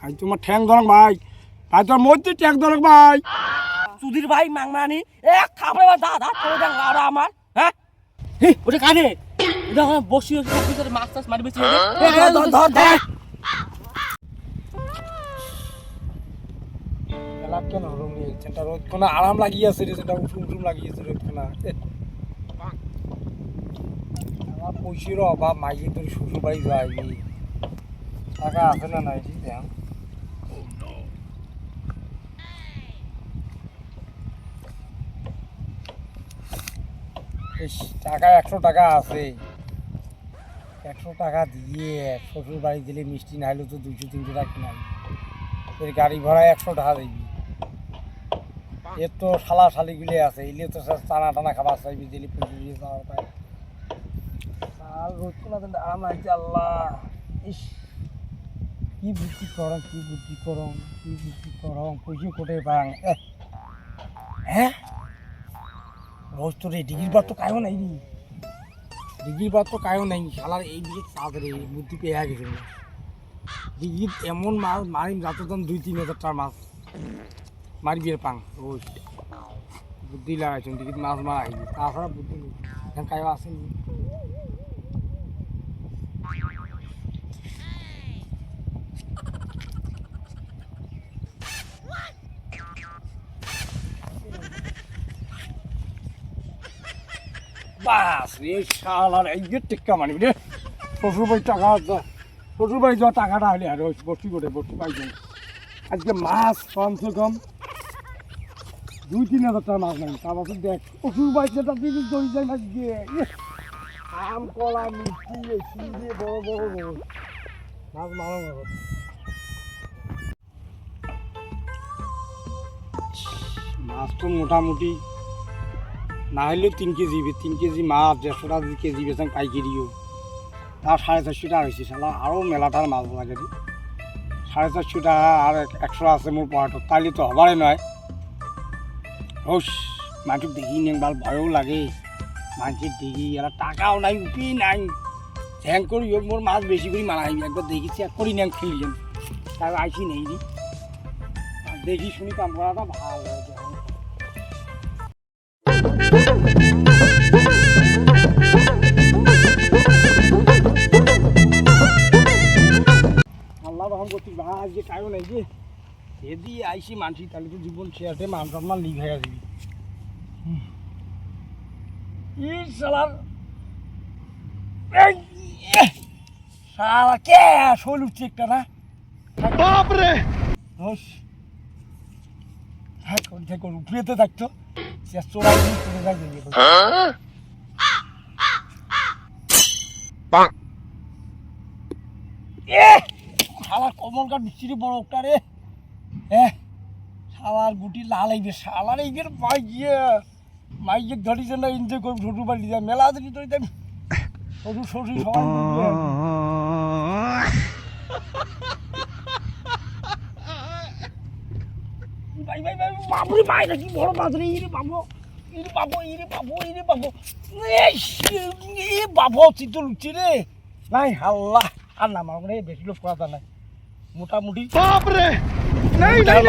আজ তোমার ঠ্যাং ধরক ভাই, আজ তোর মধ্যে ঠ্যাং ধরক ভাই। সুধীর ভাই মাংমানি এক খাপড়ে দা দা করে দেন আর আমার হ্যাঁ ওটা কানে দেখো বসি ভিতরে মাছ টাছ মারি বেশি ধর ধর ধর এলাক কেন রুম নিয়ে সেটা রোদ কোনা আরাম লাগিয়েছে রে, সেটা উঠুম উঠুম লাগিয়েছে রোদ কোনা। আমার পয়সির অভাব, মাইকে তোর শ্বশুর বাড়ি যায় টাকা আছে না নাই ঠিক দেখ। টাকা 100 টাকা আছে, 100 টাকা দিয়ে শ্বশুর বাড়ি দিলে মিষ্টি না হলেও তো 200-300 টাকা কিনা এর গাড়ি ভাড়া 100 টাকা দিবি। এর তো শালা শালিগুলি আছে, এলে তো টানা টানা খাবার চাইবি, দিলে পুজো দিয়ে যাওয়ার পায় আর রোজ কোনো আরাম লাগছে। আল্লাহ ইস কি বুদ্ধি করম, কি বুদ্ধি করম, কি বুদ্ধি করম, পয়সা কোটে পাং। হ্যাঁ রোজ তো রে ডিগ্রির বার তো কায়ও নাই নি, ডিগ্রির বার তো কায়ও নাই শালার এই দিকে চাঁদ রে বুদ্ধি পেয়ে গেছে। ডিগ্রি এমন মাছ মারিম যত দাম 2-3 হাজার টাকার মাছ মারি বিয়ের পাং রোজ। বুদ্ধি লাগাইছেন ডিগ্রি মাছ মারা আইবি, তাছাড়া বুদ্ধি নেই এখন কায়ও আসেনি। বাস রে শালার এই যে টেক্কা মানি রে শ্বশুর বাড়ি টাকা, শ্বশুর বাড়ি যাওয়া টাকাটা হলে আর বসি করে বসি পাইছেন। আজকে মাছ কমসে কম 2-3 হাজার টাকা মাছ নাই, তার বছর দেখ শ্বশুর বাড়িতে তার জিনিস ধরে যায় না গিয়ে আম কলা মিষ্টি সিঁড়ি বড় বড় বড় মাছ মারা মাছ তো মোটামুটি না হলেও 3 কেজি 3 কেজি মাছ 150 টাকা কেজি বেচান পাইকারিও, তার 450 টাকা হয়েছে শালা আরও মেলাটার মাছ লাগে রে। 450 টাকা আর 100 আছে মোর পকেটত, তাইলে তো হবারে নয়। হোস মাটির দেখি নেবার ভয়ও লাগে, মাটির দেখি এরা টাকাও নাই উপায় নাই, ঝ্যাং করি হোক মোর মাছ বেশি করে মারা হইবি একবার দেখি চেক করি নেন খেলিলেন তাই আইসি নেই রে, দেখি শুনি কাম করাটা ভালো হয়েছে। আল্লাহ রহম করছি ভাই যে কায়ও নাই যে এদি আইসি মানসি তাহলে তো জীবন শেয়ারে মান সম্মান লিক হয়ে দিবি। শালা কে শোল উঠছে একটা না বাপরে উঠতে থাকতো চোরা চলে যায় শালার কমল কাঠ বিচ্ছিরি বড় একটা রে, শালার গুটি লাল আইবে শালার এইগের মাইকে ধরিছে না এনজয় করবি ছোটো বাড়ি যায় মেলা ধরি ধরি দেন শ্বশুর শ্বশুর সবাই ভাই ভাই ভাই বাবুরে ভাই নাকি বড় মাছ রে ইরে বাবু ইরে বাবু ইরে বাবু ইরে বাবু এ বাবু চিত্ত লুচি রে নাই আল্লাহ আর না আমার মানে বেশি লোক করা নাই মোটামুটি বাপরে নাই নাই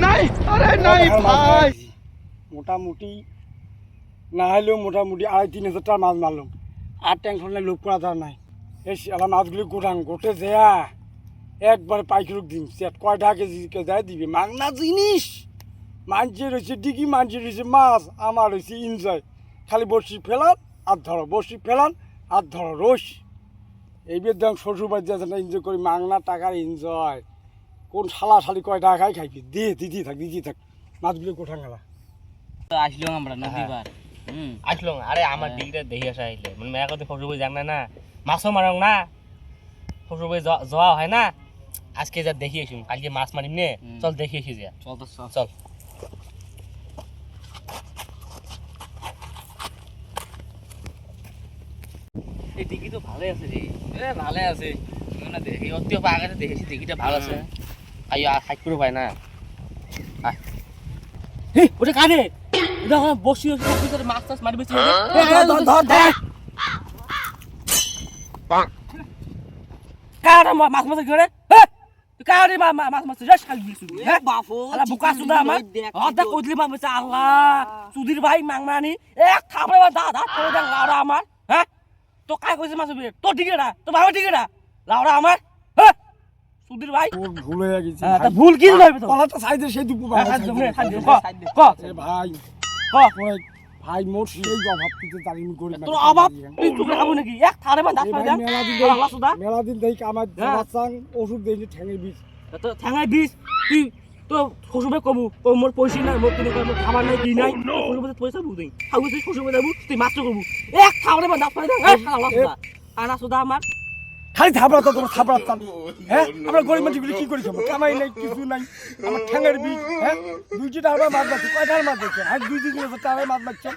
নাই আরে নাই ভাই মোটামুটি না হলেও মোটামুটি 2-3 হাজার টাকা মাছ মারলাম আর টেনশন নাই লোক করা নাই। এই আমার মাছগুলি গোটাং গোটে দেয়া একবার পাইকারি দিন সেট কয় টাকা কেজি দেয় দিবি মাংনা জিনিস মানছে রয়েছে ডিগি মানছে রয়েছে মাছ, আমার রয়েছে এনজয় খালি বসি ফেলান আর ধরো বসি ফেলান আর ধরো রোস এইবার দেখ শ্বশুর বাড়ি যাচ্ছে না এনজয় করি মাংনা টাকার এনজয় কোন শালা শালি কয় টাকা খাই খাইবি দিদি থাক মাছগুলো কোঠাং গেলা আসলাম আমরা নদীবার আসলাম আরে আমার ডিগিটা দেখে আসা আইলে মানে মেয়া কথা শ্বশুর বাড়ি জানা না মাছও মারং না শ্বশুর বাড়ি যাওয়া হয় না, আজকে যা দেখি আসুন কালকে মাছ মারিম নে চল দেখি আসি যা চল তো চল। এই দিঘি তো ভালোই আছে রে, ভালোই আছে না দেখি অতি আগে দেখেছি দিঘিটা ভালো আছে আই হাইট করে পায় না ওটা কানে দেখো বসি ভিতরে মাছ টাছ মারি বেশি ধর ধর ধর কারা মাছ মাছ করে কারে মাছ মাছ রেশ খালি দিছু হ্যাঁ আলা বুকা সুদা আমার আদা কইলি মা বেচা আল্লাহ সুধীর ভাই মাংমানি এক থাপড়ে দা দা করে দেন লাউড়া আমার হ্যাঁ তো কাই কইছে মাছ বিয়ে তোর টিকেটা তো ভাবে টিকেটা লাউড়া আমার হ্যাঁ সুধীর ভাই তোর ভুল হয়ে গেছে হ্যাঁ তা ভুল কি হইবে তো কলাটা সাইডে সেই দুপু ভাই ক ভাই ক ওই ভাই মোর সেই অভাব দিতে তালিম করি তোর অভাব তুই তোকে খাবো নাকি এক থারে মা দাঁত করে দেন আল্লাহ সুদা মেলা দিন দেখি আমার জামাচাং ওষুধ দেই ঠ্যাঙের বিষ তো ঠ্যাঙাই দিস তুই তো শ্বশুরে কবু মোর পয়সা নাই মোর কোনো কোনো খাবার নাই কি নাই শ্বশুরে পয়সা বুঝি খাবো তুই শ্বশুরে যাবো তুই মাত্র করবো এক খাবারে মা দাঁত করে দেন আল্লাহ সুদা আনা সুদা আমার খালি থাপড়া তো তোমার থাপড়া চান হ্যাঁ আমরা গরিব মানুষগুলো কি করে খাবো কামাই নাই কিছু নাই আমার ঠ্যাঙের বিষ হ্যাঁ 2টি টাকা মাছ বাচ্চা কয়টার মাছ বাচ্চা আর 2-3 টাকা মাছ বাচ্চা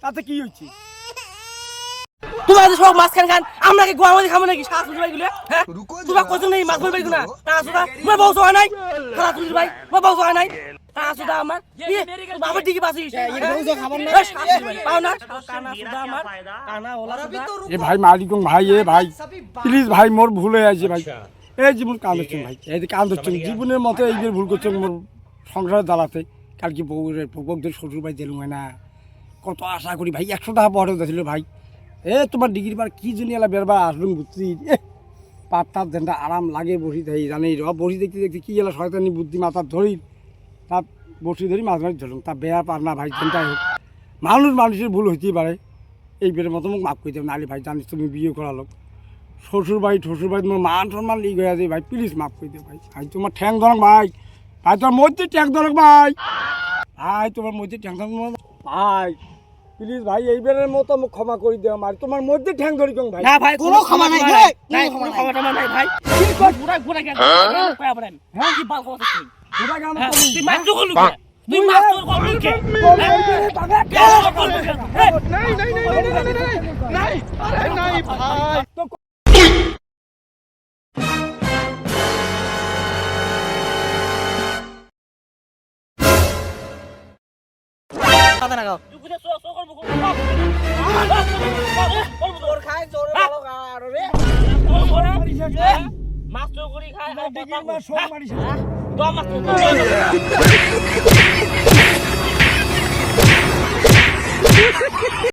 তাতে কি হচ্ছে তোমার সব মাছ খান আমরা কি গোয়া মাছ খাবো নাকি শাশুড়ি ভাই গুলো হ্যাঁ তোমার কত নেই মাছ বলবে না তা সুদা তোমার বউ হয় নাই শাশুড়ি ভাই তোমার বউ হয় নাই তা সুদা আমার বাবা ঠিকই পাছিস পাও না কানা সুদা আমার কানা ওলা সুদা এ ভাই মালিকং ভাই এ ভাই প্লিজ ভাই মোর ভুল হয়ে আছে ভাই এই জীবন কান্দছেন ভাই এই যে কান্দছেন জীবনের মতো এইবার ভুল করছেন মোর সংসারে জ্বালাতে কালকে বউদের শ্বশুর ভাই দিলুম না কত আশা করি ভাই 100 টাকা পরে দিয়েছিল ভাই এ তোমার ডিগ্রি বার কি জন্য এলা বেরবার আসলুম বুঝছি পাতার যেনটা আরাম লাগে বসি থাকি জানি বসি দেখতে দেখতে কি এলা শয়তানি বুদ্ধি মাথার ধরি তা বসি ধরি মাছ মাছ ধরুন তা বেয়া পার না ভাই যেনটাই হোক মানুষের ভুল হইতেই পারে এই বের মতো মোক মাফ করে দেবেন নালি ভাই জানিস তুমি বিয়ে করালো শ্বশুর ভাই তোমার মান সম্মান লিগ হয়ে আছে ভাই প্লিজ মাফ করে দে ভাই ভাই তোমার ঠ্যাং ধরক ভাই ভাই তোমার মধ্যে ঠ্যাং ধরক ভাই ভাই তোমার মধ্যে ঠ্যাং ধরক ভাই প্লিজ ভাই এইবারের মতো মোক ক্ষমা করে দেও আমার তোমার মধ্যে ঠ্যাং ধরি কং ভাই না ভাই কোনো ক্ষমা নাই রে কোনো ক্ষমা নাই ভাই কি কর পুরা গেল কয়া বলেন হ্যাঁ কি বাল কথা তুই পুরা গান তুই মাত্র করলু কে তুই মাত্র করলু কে নাই ভাই কথা না গাও তুই বুঝে সো করব জোর খায় জোরে ভালো খায় রে মাছ তো করি খায় আর কথা মাছ সব মারিস তো মাছ